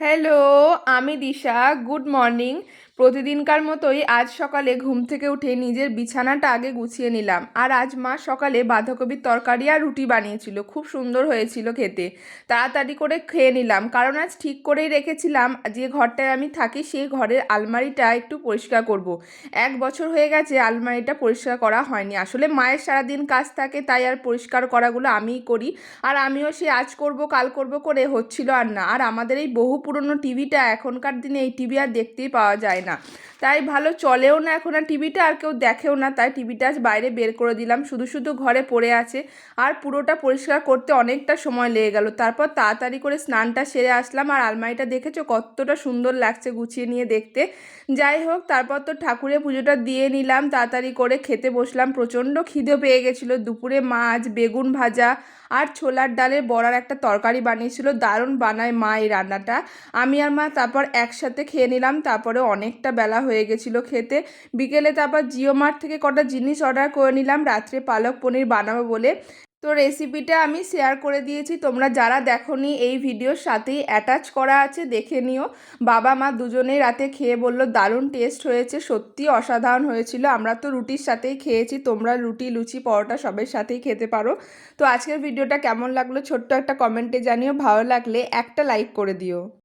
Hello, আমি দিশা। Good morning. প্রতিদিনকার মতোই আজ সকালে ঘুম থেকে উঠে নিজের বিছানাটা আগে গুছিয়ে নিলাম। আর আজ মা সকালে বাঁধাকপির তরকারি আর রুটি বানিয়েছিল, খুব সুন্দর হয়েছিল খেতে। তাড়াতাড়ি করে খেয়ে নিলাম, কারণ আজ ঠিক করেই রেখেছিলাম যে ঘরটায় আমি থাকি সেই ঘরের আলমারিটা একটু পরিষ্কার করব। 1 বছর হয়ে গেছে আলমারিটা পরিষ্কার করা হয়নি। আসলে মায়ের সারাদিন কাজ থাকে, তাই আর পরিষ্কার করাগুলো আমিই করি। আর আমিও সে আজ করব কাল করব করে হচ্ছিল আর না। আর আমাদের এই বহু পুরনো টিভিটা, এখনকার দিনে এই টিভি আর দেখতেই পাওয়া যায় না, তাই ভালো চলেও না এখন আর টিভিটা, আর কেউ দেখেও না, তাই টিভিটা আজ বাইরে বের করে দিলাম। শুধু শুধু ঘরে পড়ে আছে, আর পুরোটা পরিষ্কার করতে অনেকটা সময় লেগে গেল। তারপর তাড়াতাড়ি করে স্নানটা সেরে আসলাম। আর আলমারিটা দেখেছো কতটা সুন্দর লাগছে গুছিয়ে নিয়ে দেখতে। যাই হোক, তারপর তো ঠাকুরের পুজোটা দিয়ে নিলাম, তাড়াতাড়ি করে খেতে বসলাম। প্রচণ্ড খিদে পেয়ে গেছিলো। দুপুরে মাছ, বেগুন ভাজা আর ছোলার ডালের বড়ার একটা তরকারি বানিয়েছিল। দারুণ বানায় মা এই রান্নাটা। আমি আর মা তারপর একসাথে খেয়ে নিলাম। তারপরে অনেকটা বেলা হয়ে গেছিলো খেতে। বিকেলে তারপর জিও মার্ট থেকে কটা জিনিস অর্ডার করে নিলাম রাত্রে পালক পনির বানাবো বলে। তো রেসিপিটা আমি শেয়ার করে দিয়েছি, তোমরা যারা দেখোনি এই ভিডিওর সাথেই অ্যাটাচ করা আছে, দেখে নিও। বাবা মা দুজনেই রাতে খেয়ে বললো দারুণ টেস্ট হয়েছে, সত্যি অসাধারণ হয়েছিল। আমরা তো রুটির সাথেই খেয়েছি, তোমরা রুটি, লুচি, পরোটা সবের সাথেই খেতে পারো। তো আজকের ভিডিওটা কেমন লাগলো ছোট্ট একটা কমেন্টে জানিও। ভালো লাগলে একটা লাইক করে দিও।